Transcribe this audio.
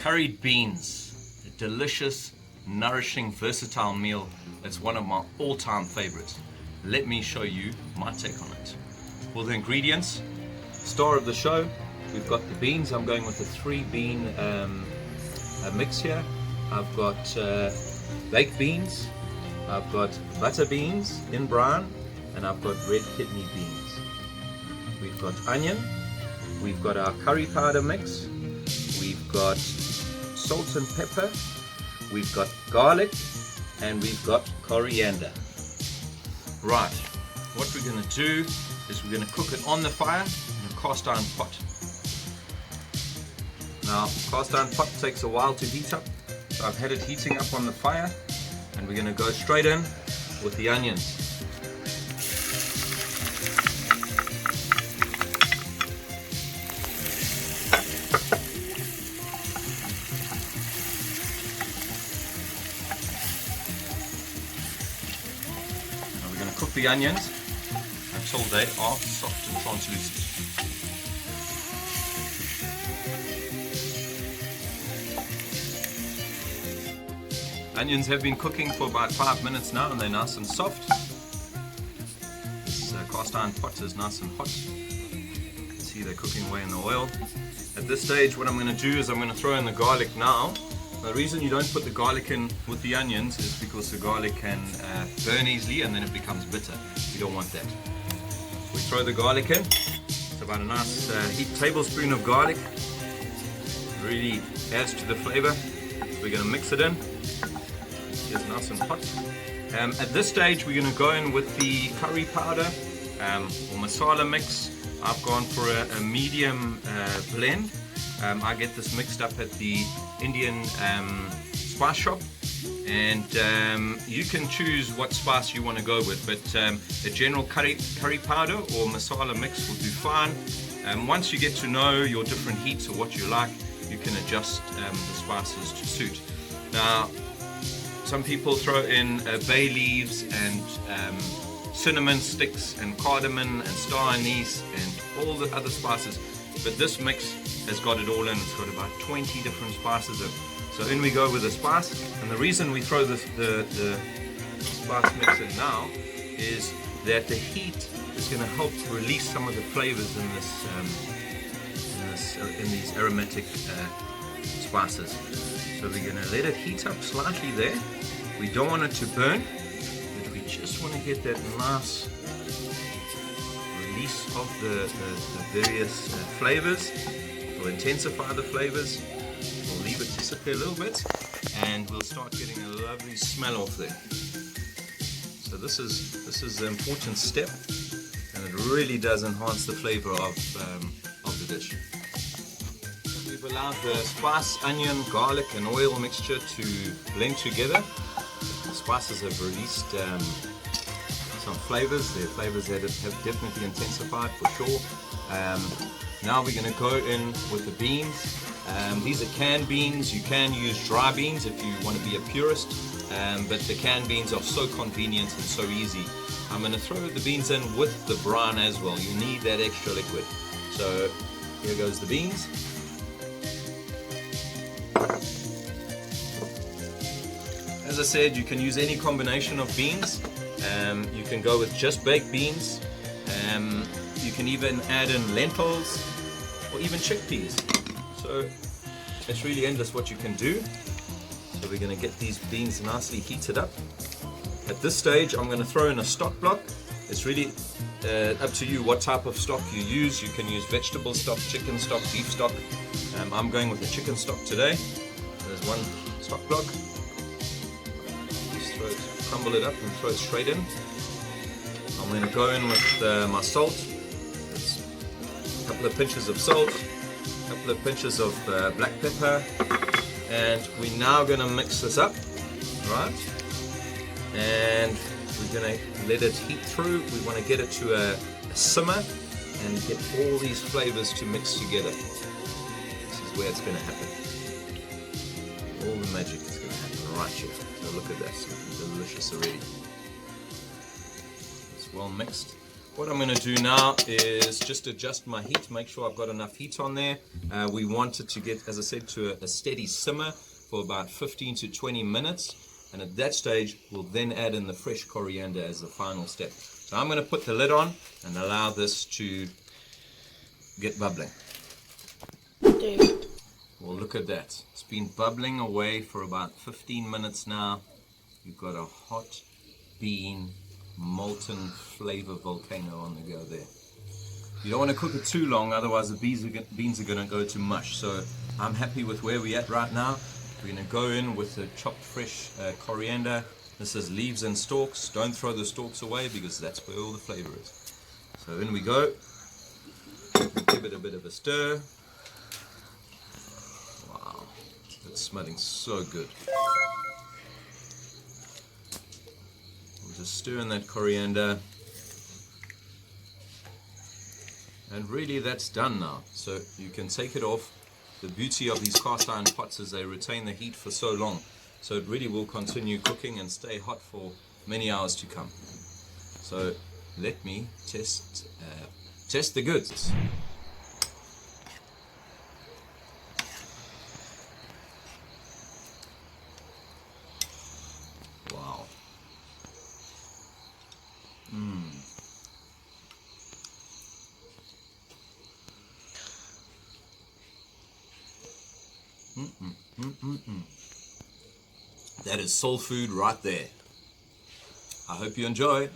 Curried beans, a delicious, nourishing, versatile meal. It's one of my all-time favorites. Let me show you my take on it. For the ingredients, star of the show, we've got the beans. I'm going with a 3-bean mix here. I've got baked beans, I've got butter beans in brown, and I've got red kidney beans. We've got onion, we've got our curry powder mix, we've got salt and pepper, we've got garlic, and we've got coriander. Right, what we're going to do is we're going to cook it on the fire in a cast iron pot. Now, cast iron pot takes a while to heat up, so I've had it heating up on the fire, and we're going to go straight in with the onions. Now we're going to cook the onions until they are soft and translucent. Onions have been cooking for about 5 minutes now, and they're nice and soft. This cast iron pot is nice and hot. You can see they're cooking away in the oil. At this stage, what I'm going to do is I'm going to throw in the garlic now. The reason you don't put the garlic in with the onions is because the garlic can burn easily and then it becomes bitter. You don't want that. We throw the garlic in. It's about a nice heaped tablespoon of garlic. Really adds to the flavor. So we're going to mix it in. It's nice and hot. At this stage, we're going to go in with the curry powder or masala mix. I've gone for a medium blend. I get this mixed up at the Indian spice shop, and you can choose what spice you want to go with, but a general curry powder or masala mix will do fine. Once you get to know your different heats or what you like, you can adjust the spices to suit. Now, some people throw in bay leaves and cinnamon sticks and cardamom and star anise and all the other spices, but this mix has got it all in. It's got about 20 different spices in. So in we go with the spice, and the reason we throw the spice mix in now is that the heat is going to help to release some of the flavors in these aromatic spices. So we're going to let it heat up slightly there. We don't want it to burn, but we just want to get that nice release of the various flavors. We'll intensify the flavors. We'll leave it to sit there a little bit, and we'll start getting a lovely smell off there. So this is an important step, and it really does enhance the flavor of the dish. We've allowed the spice, onion, garlic and oil mixture to blend together. The spices have released some flavors. Their flavors have definitely intensified for sure. Now we're going to go in with the beans. These are canned beans. You can use dry beans if you want to be a purist, but the canned beans are so convenient and so easy. I'm going to throw the beans in with the brine as well. You need that extra liquid. So here goes the beans. As I said, you can use any combination of beans. You can go with just baked beans. You can even add in lentils or even chickpeas. So it's really endless what you can do. So we're going to get these beans nicely heated up. At this stage, I'm going to throw in a stock block. It's really up to you what type of stock you use. You can use vegetable stock, chicken stock, beef stock. I'm going with the chicken stock today. There's one stock block. Just crumble it up and throw it straight in. I'm going to go in with my salt. It's a couple of pinches of salt, a couple of pinches of black pepper, and we're now going to mix this up, right? And we're going to let it heat through. We want to get it to a simmer and get all these flavors to mix together. This is where it's going to happen. All the magic is going to happen right here. So look at that, it's delicious already. It's well mixed. What I'm going to do now is just adjust my heat, make sure I've got enough heat on there. We want it to get, as I said, to a steady simmer for about 15 to 20 minutes. And at that stage, we'll then add in the fresh coriander as the final step. So I'm going to put the lid on and allow this to get bubbling. Dude. Well, look at that. It's been bubbling away for about 15 minutes now. You've got a hot bean molten flavor volcano on the go there. You don't want to cook it too long, otherwise the beans are going to go to mush. So I'm happy with where we're at right now. We're going to go in with the chopped fresh coriander. This is leaves and stalks. Don't throw the stalks away because that's where all the flavor is. So in we go. Give it a bit of a stir. Wow, it's smelling so good. Just stir in that coriander, and really that's done now. So you can take it off. The beauty of these cast iron pots is they retain the heat for so long, so it really will continue cooking and stay hot for many hours to come. So let me test the goods. Wow. That is soul food right there. I hope you enjoy.